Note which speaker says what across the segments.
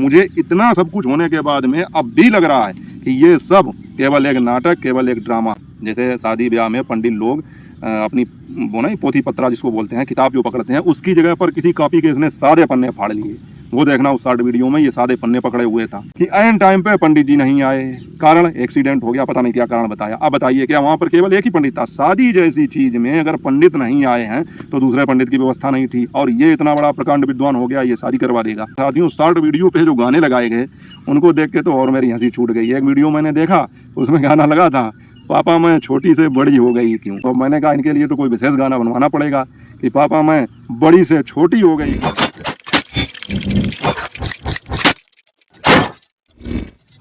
Speaker 1: मुझे इतना सब कुछ होने के बाद में अब भी लग रहा है कि ये सब केवल एक नाटक, केवल एक ड्रामा। जैसे शादी ब्याह में पंडित लोग अपनी वो नहीं पोथी पत्रा जिसको बोलते हैं, किताब जो पकड़ते हैं, उसकी जगह पर किसी कॉपी के इसने सादे पन्ने फाड़ लिए। वो देखना उस शॉर्ट वीडियो में ये सादे पन्ने पकड़े हुए था कि ऐन टाइम पे पंडित जी नहीं आए, कारण एक्सीडेंट हो गया, पता नहीं क्या कारण बताया। अब बताइए क्या वहाँ पर केवल एक ही पंडित था? शादी जैसी चीज में अगर पंडित नहीं आए हैं तो दूसरे पंडित की व्यवस्था नहीं थी, और ये इतना बड़ा प्रकांड विद्वान हो गया, ये शादी करवा देगा। साथियों, शॉर्ट वीडियो पे जो गाने लगाए गए उनको देख के तो और मेरी हंसी छूट गई। एक वीडियो मैंने देखा, उसमें गाना लगा था, पापा मैं छोटी से बड़ी हो गई क्यों। तो मैंने कहा इनके लिए तो कोई विशेष गाना बनवाना पड़ेगा कि पापा मैं बड़ी से छोटी हो गई।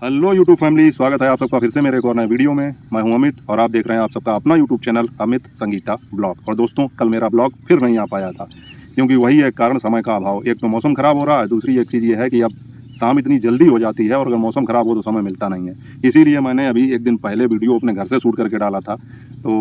Speaker 1: हेलो यूट्यूब फैमिली, स्वागत है आप सबका फिर से मेरे एक और नए वीडियो में। मैं हूं अमित और आप देख रहे हैं आप सबका अपना YouTube channel Amit Sangeeta blog. और दोस्तों, कल मेरा ब्लॉग फिर नहीं आ पाया था क्योंकि वही एक कारण, समय का अभाव। एक तो मौसम ख़राब हो रहा है, दूसरी एक चीज़ ये है कि अब शाम इतनी जल्दी हो जाती है और अगर मौसम ख़राब हो तो समय मिलता नहीं है। इसीलिए मैंने अभी एक दिन पहले वीडियो अपने घर से शूट करके डाला था। तो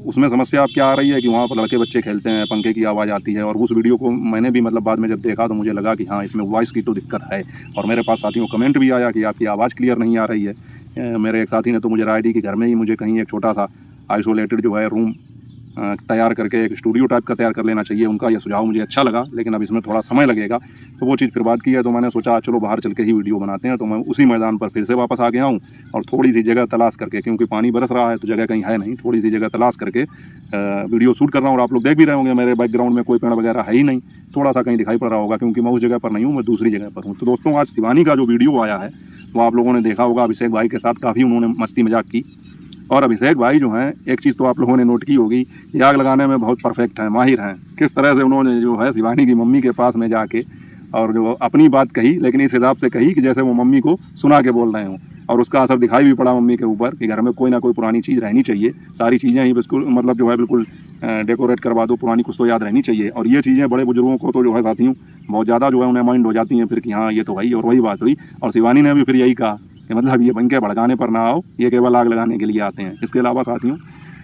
Speaker 1: उसमें समस्या अब क्या आ रही है कि वहाँ पर लड़के बच्चे खेलते हैं, पंखे की आवाज़ आती है। और उस वीडियो को मैंने भी बाद में जब देखा तो मुझे लगा कि हाँ, इसमें वॉइस की तो दिक्कत है। और मेरे पास साथियों कमेंट भी आया कि आपकी आवाज़ क्लियर नहीं आ रही है। मेरे एक साथी ने तो मुझे राय दी कि घर में ही मुझे कहीं एक छोटा सा आइसोलेटेड जो है रूम तैयार करके एक स्टूडियो टाइप का तैयार कर लेना चाहिए। उनका यह सुझाव मुझे अच्छा लगा, लेकिन अब इसमें थोड़ा समय लगेगा, तो वो चीज़ फिर बात की है। तो मैंने सोचा चलो बाहर चल के ही वीडियो बनाते हैं। तो मैं उसी मैदान पर फिर से वापस आ गया हूँ और थोड़ी सी जगह तलाश करके, क्योंकि पानी बरस रहा है तो जगह कहीं है नहीं, थोड़ी सी जगह तलाश करके वीडियो शूट कर रहा हूँ। और आप लोग देख भी रहे होंगे मेरे बैकग्राउंड में कोई पेड़ वगैरह है ही नहीं, थोड़ा सा कहीं दिखाई पड़ रहा होगा क्योंकि मैं उस जगह पर नहीं हूँ, मैं दूसरी जगह पर हूँ। तो दोस्तों, आज शिवानी का जो वीडियो आया है वो आप लोगों ने देखा होगा। अभिषेक भाई के साथ काफ़ी उन्होंने मस्ती मजाक की। और अभिषेक भाई जो हैं, एक चीज़ तो आप लोगों ने नोट की होगी कि आग लगाने में बहुत परफेक्ट हैं, माहिर हैं। किस तरह से उन्होंने जो है शिवानी की मम्मी के पास में जाके और जो अपनी बात कही, लेकिन इस हिसाब से कही कि जैसे वो मम्मी को सुना के बोल रहे हों। और उसका असर दिखाई भी पड़ा मम्मी के ऊपर कि घर में कोई ना कोई पुरानी चीज़ रहनी चाहिए। सारी चीज़ें ही बिल्कुल जो है बिल्कुल डेकोरेट करवा दो, पुरानी कुछ तो याद रहनी चाहिए। और ये चीज़ें बड़े बुजुर्गों को तो जो है साथियों बहुत ज़्यादा जो है उन्हें माइंड हो जाती हैं फिर कि हाँ ये तो वही। और वही बात हुई और शिवानी ने भी फिर यही कहा कि ये बनके भड़काने पर ना आओ, ये केवल आग लगाने के लिए आते हैं। इसके अलावा साथियों,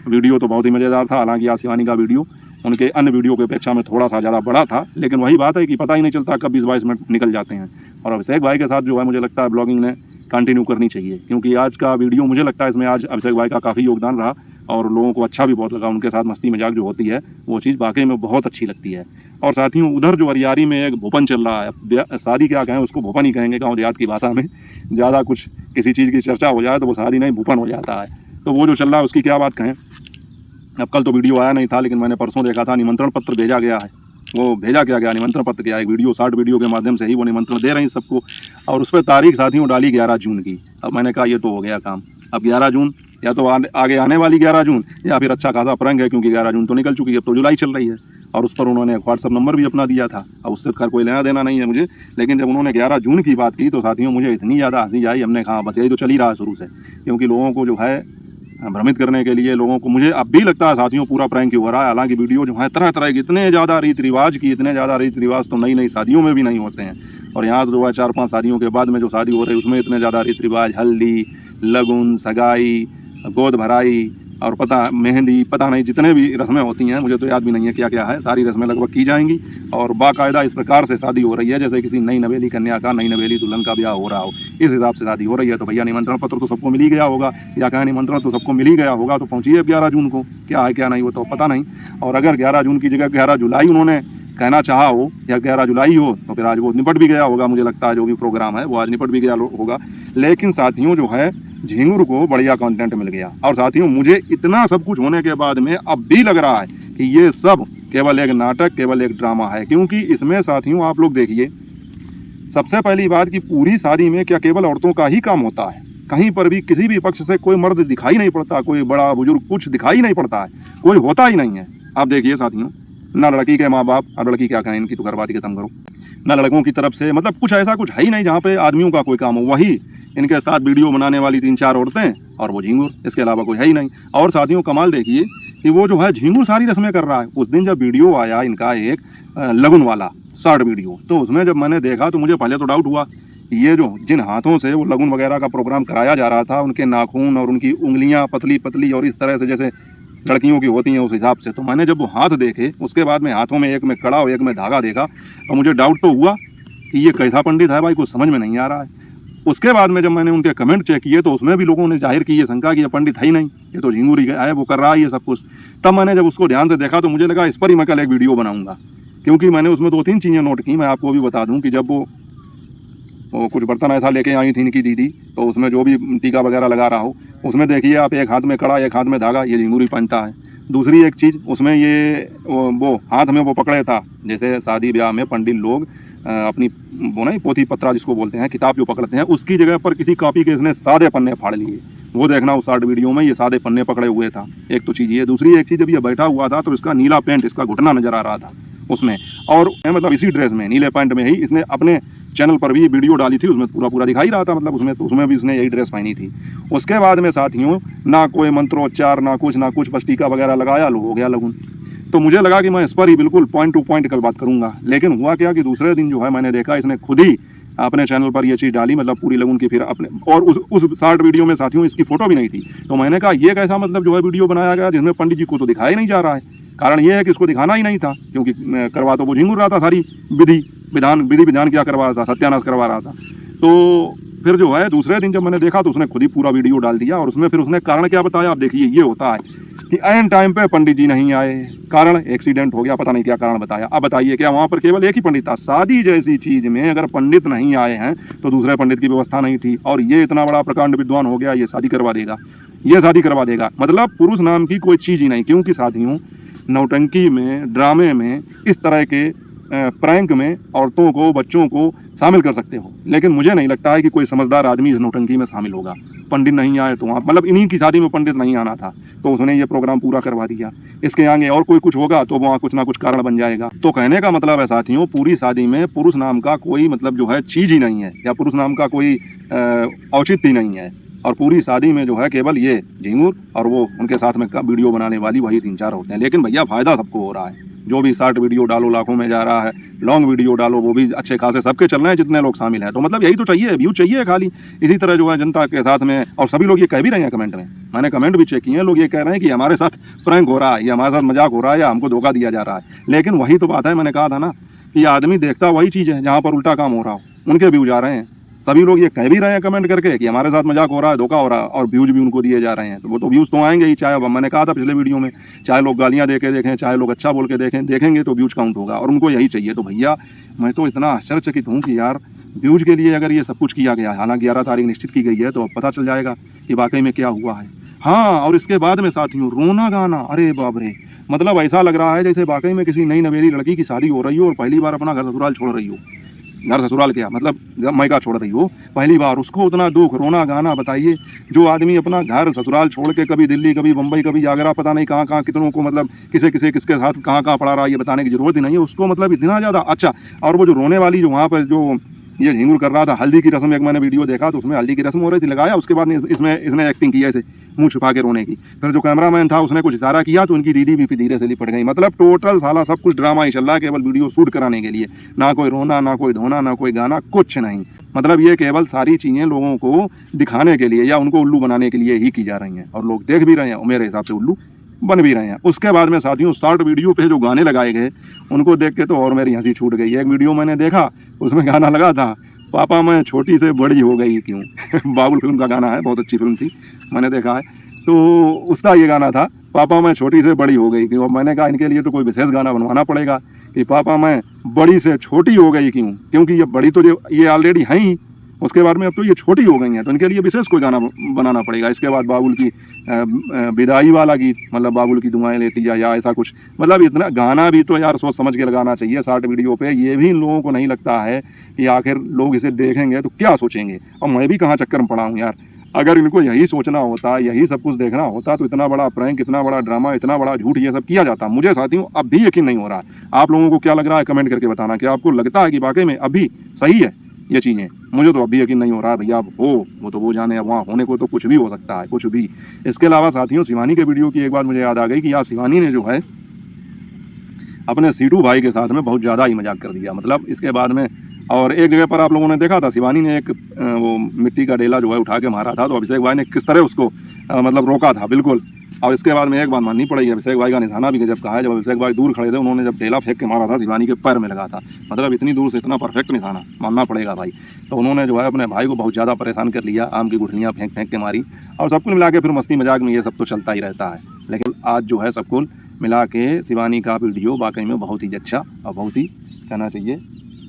Speaker 1: वीडियो तो बहुत ही मज़ेदार था। हालांकि आज शिवानी का वीडियो उनके अन्य वीडियो की अपेक्षा में थोड़ा सा ज़्यादा बड़ा था, लेकिन वही बात है कि पता ही नहीं चलता कब 20-22 मिनट निकल जाते हैं। और अभिषेक भाई के साथ जो है मुझे लगता है ब्लॉगिंग ने कंटिन्यू करनी चाहिए, क्योंकि आज का वीडियो मुझे लगता है इसमें आज अभिषेक भाई का काफ़ी योगदान रहा और लोगों को अच्छा भी बहुत लगा। उनके साथ मस्ती मजाक जो होती है वो चीज़ वाकई में बहुत अच्छी लगती है। और साथियों, उधर जो अरियारी में एक भूपन चल रहा है, शादी क्या कहें उसको, भूपन ही कहेंगे गाँव देहात की भाषा में। ज़्यादा कुछ किसी चीज़ की चर्चा हो जाए तो वो शादी नहीं भूपन हो जाता है। तो वो जो चल रहा है उसकी क्या बात कहें। अब कल तो वीडियो आया नहीं था, लेकिन मैंने परसों देखा था निमंत्रण पत्र भेजा गया है। वो भेजा क्या गया, निमंत्रण पत्र गया, एक वीडियो शॉर्ट वीडियो के माध्यम से ही वो निमंत्रण दे रही सबको। और उस पर तारीख साथियों डाली 11 जून की। अब मैंने कहा ये तो हो गया काम। अब 11 जून या तो आगे आने वाली 11 जून या फिर अच्छा खासा प्रंग है, क्योंकि 11 जून तो निकल चुकी है, अब तो जुलाई चल रही है। और उस पर उन्होंने व्हाट्सअप नंबर भी अपना दिया था। अब उससे कोई लेना देना नहीं है मुझे, लेकिन जब उन्होंने 11 जून की बात की तो साथियों मुझे इतनी ज़्यादा हंसी आई। हमने कहा बस यही तो चल ही रहा है शुरू से, क्योंकि लोगों को जो है भ्रमित करने के लिए, लोगों को, मुझे अब भी लगता है साथियों पूरा प्रैंक हो रहा है। हालांकि वीडियो जो है तरह तरह के, इतने ज़्यादा रीति रिवाज की, इतने ज़्यादा रीति रिवाज तो नई नई शादियों में भी नहीं होते हैं। और यहाँ तो जो है 4-5 शादियों के बाद में जो शादी हो रही है उसमें इतने ज़्यादा रीति रिवाज, हल्दी, लगुन, सगाई, गोद भराई और मेहंदी, पता नहीं जितने भी रस्में होती हैं, मुझे तो याद भी नहीं है क्या क्या है। सारी रस्में लगभग की जाएंगी और बाकायदा इस प्रकार से शादी हो रही है जैसे किसी नई नवेली कन्या का, नई नवेली दुल्हन का ब्याह हो रहा हो, इस हिसाब से शादी हो रही है। तो भैया निमंत्रण पत्र तो सबको मिल ही गया होगा, या कहें निमंत्रण तो सबको मिल ही गया होगा। तो पहुँचिए 11 जून को, क्या है क्या नहीं वो तो पता नहीं। और अगर 11 जून की जगह 11 जुलाई उन्होंने कहना चाहा हो या 11 जुलाई हो तो फिर आज वो निपट भी गया होगा। मुझे लगता है जो भी प्रोग्राम है वो आज निपट भी गया होगा। लेकिन साथियों जो है झिंगुर को बढ़िया कंटेंट मिल गया। और साथियों, मुझे इतना सब कुछ होने के बाद में अब भी लग रहा है कि ये सब केवल एक नाटक, केवल एक ड्रामा है। क्योंकि इसमें साथियों आप लोग देखिए, सबसे पहली बात कि पूरी शादी में क्या केवल औरतों का ही काम होता है? कहीं पर भी किसी भी पक्ष से कोई मर्द दिखाई नहीं पड़ता, कोई बड़ा बुजुर्ग कुछ दिखाई नहीं पड़ता है, कोई होता ही नहीं है। आप देखिए साथियों, ना लड़की के माँ बाप, और लड़की क्या कहें, इनकी तो बर्बादी खत्म करो, ना लड़कों की तरफ से, कुछ ऐसा कुछ है ही नहीं जहाँ पे आदमियों का कोई काम हो। वही इनके साथ वीडियो बनाने वाली 3-4 औरतें और वो झिंगुर, इसके अलावा कोई है ही नहीं। और साथियों कमाल देखिए कि वो जो है झिंगुर सारी रस्में कर रहा है। उस दिन जब वीडियो आया इनका एक लगन वाला शॉर्ट वीडियो, तो उसमें जब मैंने देखा तो मुझे पहले तो डाउट हुआ ये जो जिन हाथों से वो लगन वगैरह का प्रोग्राम कराया जा रहा था, उनके नाखून और उनकी उंगलियां पतली पतली और इस तरह से जैसे लड़कियों की होती हैं उस हिसाब से। तो मैंने जब वो हाथ देखे, उसके बाद में हाथों में एक में कड़ा और एक में धागा देखा, तो मुझे डाउट तो हुआ कि ये कैसा पंडित है भाई, कुछ समझ में नहीं आ रहा है। उसके बाद में जब मैंने उनके कमेंट चेक किए तो उसमें भी लोगों ने जाहिर की ये शंका कि ये पंडित है ही नहीं, ये तो झिंगुर ही है, वो कर रहा है ये सब कुछ। तब मैंने जब उसको ध्यान से देखा तो मुझे लगा इस पर ही मैं कल एक वीडियो बनाऊंगा, क्योंकि मैंने उसमें 2-3 चीज़ें नोट की। मैं आपको भी बता दूं कि जब वो कुछ बर्तन ऐसा लेके आई थी इनकी दीदी, तो उसमें जो भी टीका वगैरह लगा रहा हो, उसमें देखिए आप, एक हाथ में कड़ा, एक हाथ में धागा, ये झिंगुर ही पहनता है। दूसरी एक चीज़ उसमें ये वो हाथ में वो पकड़े था, जैसे शादी ब्याह में पंडित लोग अपनी वो नहीं पोथी पत्रा जिसको बोलते हैं, किताब जो पकड़ते हैं, उसकी जगह पर किसी कॉपी के इसने सादे पन्ने फाड़ लिए। वो देखना उस शॉर्ट वीडियो में ये सादे पन्ने पकड़े हुए था। एक तो चीज़ ये, दूसरी एक चीज़, जब ये बैठा हुआ था तो इसका नीला पैंट, इसका घुटना नजर आ रहा था उसमें, और मतलब इसी ड्रेस में, नीले पैंट में ही इसने अपने चैनल पर भी वीडियो डाली थी, उसमें पूरा दिखाई रहा था, मतलब उसमें भी उसने यही ड्रेस पहनी थी। उसके बाद में साथियों ना कोई मंत्रोच्चार, ना कुछ, बस टीका वगैरह लगाया, लो हो गया लगुन। तो मुझे लगा कि मैं इस पर ही बिल्कुल पॉइंट टू पॉइंट कल बात करूंगा, लेकिन हुआ क्या कि दूसरे दिन जो है मैंने देखा इसने खुद ही अपने चैनल पर ये चीज़ डाली, मतलब पूरी लगन की, फिर अपने, और उस शॉर्ट वीडियो में साथियों इसकी फोटो भी नहीं थी। तो मैंने कहा ये कैसा मतलब जो है वीडियो बनाया गया जिसमें पंडित जी को तो दिखाया ही नहीं जा रहा है। कारण ये है कि इसको दिखाना ही नहीं था, क्योंकि करवा तो वो झिंगुर रहा था, सारी विधि विधान क्या करवा रहा था, सत्यानाश करवा रहा था। तो फिर जो है दूसरे दिन जब मैंने देखा तो उसने खुद ही पूरा वीडियो डाल दिया, और उसमें फिर उसने कारण क्या बताया। आप देखिए, ये होता है कि ऐन टाइम पे पंडित जी नहीं आए, कारण एक्सीडेंट हो गया, पता नहीं क्या कारण बताया। अब बताइए क्या वहाँ पर केवल एक ही पंडित था? शादी जैसी चीज में अगर पंडित नहीं आए हैं तो दूसरे पंडित की व्यवस्था नहीं थी, और ये इतना बड़ा प्रकांड विद्वान हो गया, ये शादी करवा देगा, ये शादी करवा देगा, मतलब पुरुष नाम की कोई चीज ही नहीं। क्योंकि साथियों नौटंकी में, ड्रामे में, इस तरह के प्रैंक में औरतों को, बच्चों को शामिल कर सकते हो, लेकिन मुझे नहीं लगता है कि कोई समझदार आदमी इस नौटंकी में शामिल होगा। पंडित नहीं आए तो वहाँ, मतलब इन्हीं की शादी में पंडित नहीं आना था तो उसने ये प्रोग्राम पूरा करवा दिया। इसके आगे और कोई कुछ होगा तो वहाँ कुछ ना कुछ कारण बन जाएगा। तो कहने का मतलब है साथियों, पूरी शादी में पुरुष नाम का कोई मतलब जो है चीज ही नहीं है, या पुरुष नाम का कोई औचित्य ही नहीं है, और पूरी शादी में जो है केवल ये झिंगुर और वो उनके साथ में वीडियो बनाने वाली वही 3-4 होते हैं। लेकिन भैया फायदा सबको हो रहा है, जो भी शॉर्ट वीडियो डालो लाखों में जा रहा है, लॉन्ग वीडियो डालो वो भी अच्छे खासे सबके चल रहे हैं जितने लोग शामिल हैं। तो मतलब यही तो चाहिए, व्यू चाहिए खाली। इसी तरह जो है जनता के साथ में, और सभी लोग ये कह भी रहे हैं कमेंट में, मैंने कमेंट भी चेक किए हैं, लोग ये कह रहे हैं कि हमारे साथ प्रैंक हो रहा है, या हमारे साथ मजाक हो रहा है, या हमको धोखा दिया जा रहा है। लेकिन वही तो बात है, मैंने कहा था ना कि आदमी देखता वही चीज़ है जहाँ पर उल्टा काम हो रहा हो, उनके व्यू जा रहे हैं। सभी लोग ये कह भी रहे हैं कमेंट करके कि हमारे साथ मजाक हो रहा है, धोखा हो रहा है, और व्यूज भी उनको दिए जा रहे हैं। तो वो तो व्यूज तो आएंगे ही, चाहे अब मैंने कहा था पिछले वीडियो में, चाहे लोग गालियां दे के देखें, चाहे लोग अच्छा बोल के देखेंगे तो व्यूज काउंट होगा, और उनको यही चाहिए। तो भैया मैं तो इतना आश्चर्यचकित हूँ कि यार व्यूज के लिए अगर ये सब कुछ किया गया है, हालांकि 11 तारीख निश्चित की गई है, तो अब पता चल जाएगा कि वाकई में क्या हुआ है। हाँ, और इसके बाद में साथियों रोना गाना, अरे बाप रे, मतलब ऐसा लग रहा है जैसे वाकई में किसी नई नवेली लड़की की शादी हो रही हो और पहली बार अपना घर ससुराल छोड़ रही हो। घर ससुराल क्या मतलब मायका छोड़ रही हो पहली बार, उसको उतना दुख, रोना गाना। बताइए, जो आदमी अपना घर ससुराल छोड़ के कभी दिल्ली, कभी मुंबई, कभी आगरा, पता नहीं कहाँ कहाँ कितनों को, मतलब किसके साथ कहाँ कहाँ पड़ा रहा है, ये बताने की जरूरत ही नहीं है उसको, मतलब इतना ज़्यादा अच्छा। और वो जो रोने वाली, जो वहाँ पर जो ये झिंगुर कर रहा था, हल्दी की रस्म, एक मैंने वीडियो देखा तो उसमें हल्दी की रस्म हो रही थी, लगाया, उसके बाद इसने एक्टिंग की ऐसे मुंह छुपा के रोने की। फिर जो कैमरामैन था उसने कुछ इशारा किया तो उनकी दीदी भी धीरे से लिपट गई। मतलब टोटल साला सब कुछ ड्रामा ही चल रहा है, केवल वीडियो शूट कराने के लिए। ना कोई रोना, ना कोई धोना, ना कोई गाना, कुछ नहीं। मतलब ये केवल सारी चीज़ें लोगों को दिखाने के लिए या उनको उल्लू बनाने के लिए ही की जा रही हैं, और लोग देख भी रहे हैं, और मेरे हिसाब से उल्लू बन भी रहे हैं। उसके बाद में साथियों शॉर्ट वीडियो पे जो गाने लगाए गए उनको देख के तो और मेरी हंसी छूट गई। एक वीडियो मैंने देखा, उसमें गाना लगा था, पापा मैं छोटी से बड़ी हो गई क्यों। बाबुल फिल्म का गाना है, बहुत अच्छी फिल्म थी, मैंने देखा है। तो उसका ये गाना था, पापा मैं छोटी से बड़ी हो गई क्यों। अब मैंने कहा इनके लिए तो कोई विशेष गाना बनवाना पड़ेगा कि पापा मैं बड़ी से छोटी हो गई क्यों, क्योंकि ये बड़ी तो ये ऑलरेडी हैं ही, उसके बाद में अब तो ये छोटी हो गई हैं, तो इनके लिए विशेष कोई गाना बनाना पड़ेगा। इसके बाद बाबुल की विदाई वाला गीत, मतलब बाबुल की दुआएं लेती जा, या ऐसा कुछ, मतलब इतना गाना भी तो यार सोच समझ के लगाना चाहिए शॉर्ट वीडियो पे। ये भी इन लोगों को नहीं लगता है कि आखिर लोग इसे देखेंगे तो क्या सोचेंगे। और मैं भी कहाँ चक्कर में पड़ा हूँ यार, अगर इनको यही सोचना होता, यही सब कुछ देखना होता तो इतना बड़ा प्रैंक, इतना बड़ा ड्रामा, इतना बड़ा झूठ ये सब किया जाता। मुझे साथियों अब भी यकीन नहीं हो रहा। आप लोगों को क्या लग रहा है कमेंट करके बताना कि आपको लगता है कि वाकई में अभी सही है ये चीज़ें। मुझे तो अभी यकीन नहीं हो रहा है भैया। अब हो वो तो वो जाने, अब वहाँ होने को तो कुछ भी हो सकता है, कुछ भी। इसके अलावा साथियों शिवानी के वीडियो की एक बात मुझे याद आ गई कि यार शिवानी ने जो है अपने सीटू भाई के साथ में बहुत ज़्यादा ही मजाक कर दिया। मतलब इसके बाद में, और एक जगह पर आप लोगों ने देखा था शिवानी ने एक वो मिट्टी का डेला जो है उठा के मारा था, तो अभिषेक भाई ने किस तरह उसको मतलब रोका था बिल्कुल। और इसके बाद में एक बात माननी पड़ेगी, अभिषेक भाई का निशाना भी गजब कहा है। जब अभिषेक भाई दूर खड़े थे, उन्होंने जब ढेला फेंक के मारा था, शिवानी के पैर में लगा था। मतलब इतनी दूर से इतना परफेक्ट निशाना मानना पड़ेगा भाई। तो उन्होंने जो है अपने भाई को बहुत ज़्यादा परेशान कर लिया, आम की गुठलियाँ फेंक फेंक के मारी। और सब कुल मिला के फिर मस्ती मजाक में ये सब तो चलता ही रहता है। लेकिन आज जो है सब कुल मिला के शिवानी का वीडियो वाकई में बहुत ही अच्छा और बहुत ही कहना चाहिए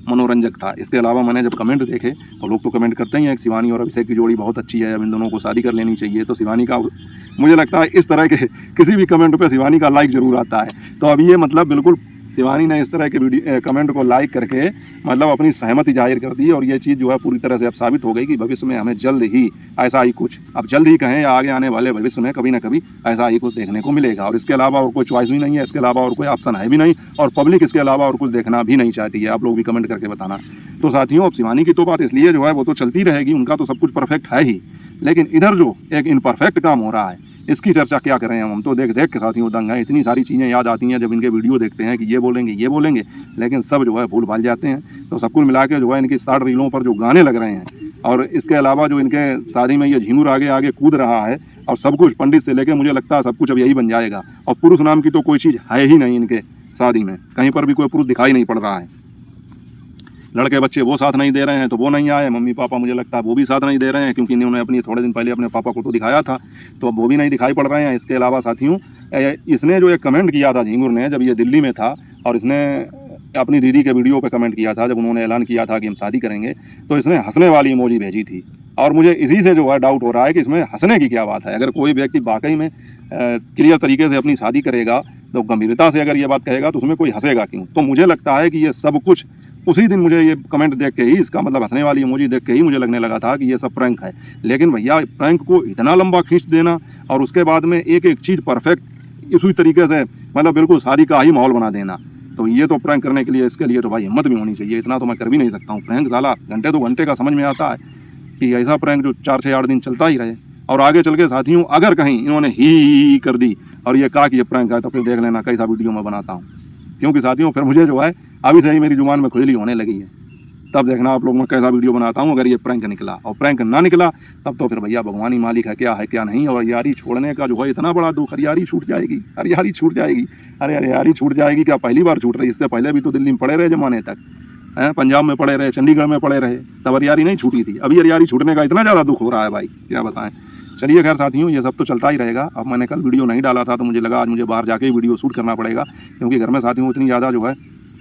Speaker 1: मनोरंजक था। इसके अलावा मैंने जब कमेंट देखे तो लोग तो कमेंट करते ही हैं कि शिवानी और अभिषेक की जोड़ी बहुत अच्छी है, अब इन दोनों को शादी कर लेनी चाहिए। तो शिवानी का मुझे लगता है इस तरह के किसी भी कमेंट पे शिवानी का लाइक ज़रूर आता है। तो अब ये मतलब बिल्कुल शिवानी ने इस तरह के वीडियो कमेंट को लाइक करके मतलब अपनी सहमति जाहिर कर दी। और ये चीज़ जो है पूरी तरह से अब साबित हो गई कि भविष्य में हमें जल्द ही ऐसा ही कुछ, अब जल्द ही कहें या आगे आने वाले भविष्य में कभी ना कभी ऐसा ही कुछ देखने को मिलेगा। और इसके अलावा और कोई चॉइस भी नहीं है, इसके अलावा और कोई ऑप्शन है भी नहीं, और पब्लिक इसके अलावा और कुछ देखना भी नहीं चाहती है। आप लोग भी कमेंट करके बताना। तो साथियों, अब शिवानी की तो बात इसलिए जो है वो तो चलती रहेगी, उनका तो सब कुछ परफेक्ट है ही, लेकिन इधर जो एक इनपरफेक्ट काम हो रहा है इसकी चर्चा क्या करें हम तो देख देख के साथियों दंग हैं। इतनी सारी चीज़ें याद आती हैं जब इनके वीडियो देखते हैं कि ये बोलेंगे, लेकिन सब जो है भूल भाल जाते हैं। तो सब कुल मिला के जो है इनकी शॉर्ट रीलों पर जो गाने लग रहे हैं, और इसके अलावा जो इनके शादी में ये झिंगुर आगे आगे कूद रहा है, और सब कुछ पंडित से लेके मुझे लगता है सब कुछ अब यही बन जाएगा। और पुरुष नाम की तो कोई चीज़ है ही नहीं इनके शादी में, कहीं पर भी कोई पुरुष दिखाई नहीं पड़ रहा है। लड़के बच्चे वो साथ नहीं दे रहे हैं तो वो नहीं आए, मम्मी पापा मुझे लगता है वो भी साथ नहीं दे रहे हैं, क्योंकि इन्होंने अपनी थोड़े दिन पहले अपने पापा को तो दिखाया था, तो अब वो भी नहीं दिखाई पड़ रहे हैं। इसके अलावा साथियों, इसने जो एक कमेंट किया था झिंगुर ने, जब ये दिल्ली में था और इसने अपनी दीदी के वीडियो पे कमेंट किया था, जब उन्होंने ऐलान किया था कि हम शादी करेंगे, तो इसने हंसने वाली इमोजी भेजी थी। और मुझे इसी से जो है डाउट हो रहा है कि इसमें हंसने की क्या बात है। अगर कोई व्यक्ति वाकई में क्लियर तरीके से अपनी शादी करेगा, तो गंभीरता से अगर ये बात कहेगा, तो उसमें कोई हंसेगा क्यों। तो मुझे लगता है कि ये सब कुछ उसी दिन, मुझे ये कमेंट देख के ही, इसका मतलब हंसने वाली इमोजी देख के ही मुझे लगने लगा था कि ये सब प्रैंक है। लेकिन भैया, प्रैंक को इतना लंबा खींच देना और उसके बाद में एक एक चीज़ परफेक्ट इसी तरीके से मतलब बिल्कुल शादी का ही माहौल बना देना, तो ये तो प्रैंक करने के लिए, इसके लिए तो भाई हिम्मत भी होनी चाहिए। इतना तो मैं कर भी नहीं सकता हूँ। प्रैंक साला घंटे 2 घंटे का समझ में आता है कि ऐसा प्रैंक जो 4 से 8 दिन चलता ही रहे। और आगे चल के साथियों, अगर कहीं इन्होंने ही कर दी और ये कहा कि ये प्रैंक है, तो फिर देख लेना कैसा वीडियो मैं बनाता हूँ। क्योंकि साथियों, फिर मुझे जो है अभी से ही मेरी जुबान में खुजली होने लगी है। तब देखना आप लोग मैं कैसा वीडियो बनाता हूँ अगर ये प्रैंक निकला। और प्रैंक ना निकला तब तो फिर भैया भगवान ही मालिक है क्या नहीं। और यारी छोड़ने का जो है इतना बड़ा दुख, यारी छूट जाएगी, यारी छूट जाएगी। अरे यारी छूट जाएगी क्या, पहली बार छूट रही? इससे पहले भी तो दिल्ली में पड़े रहे जमाने तक, पंजाब में पड़े रहे, चंडीगढ़ में पड़े रहे, तब यारी नहीं छूटी थी। अभी यारी छूटने का इतना ज़्यादा दुख हो रहा है भाई, क्या बताएं। चलिए खैर साथियों, ये सब तो चलता ही रहेगा। अब मैंने कल वीडियो नहीं डाला था तो मुझे लगा आज मुझे बाहर जाके ही वीडियो शूट करना पड़ेगा, क्योंकि घर में साथियों इतनी ज़्यादा जो है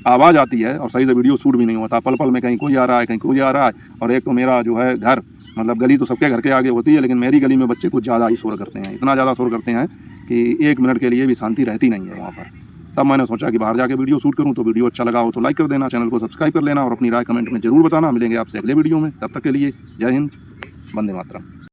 Speaker 1: आवाज़ आती है और सही से वीडियो शूट भी नहीं होता। पल पल में कहीं कोई आ रहा है, कहीं कोई आ रहा है। और एक तो मेरा जो है घर, मतलब गली तो सबके घर के आगे होती है, लेकिन मेरी गली में बच्चे कुछ ज़्यादा ही शोर करते हैं, इतना ज़्यादा शोर करते हैं कि 1 मिनट के लिए भी शांति रहती नहीं है वहाँ पर। तब मैंने सोचा कि बाहर जाके वीडियो शूट करूँ। तो वीडियो अच्छा लगा हो तो लाइक कर देना, चैनल को सब्सक्राइब कर लेना और अपनी राय कमेंट में ज़रूर बताना। मिलेंगे आपसे अगले वीडियो में, तब तक के लिए जय हिंद, वंदे मातरम।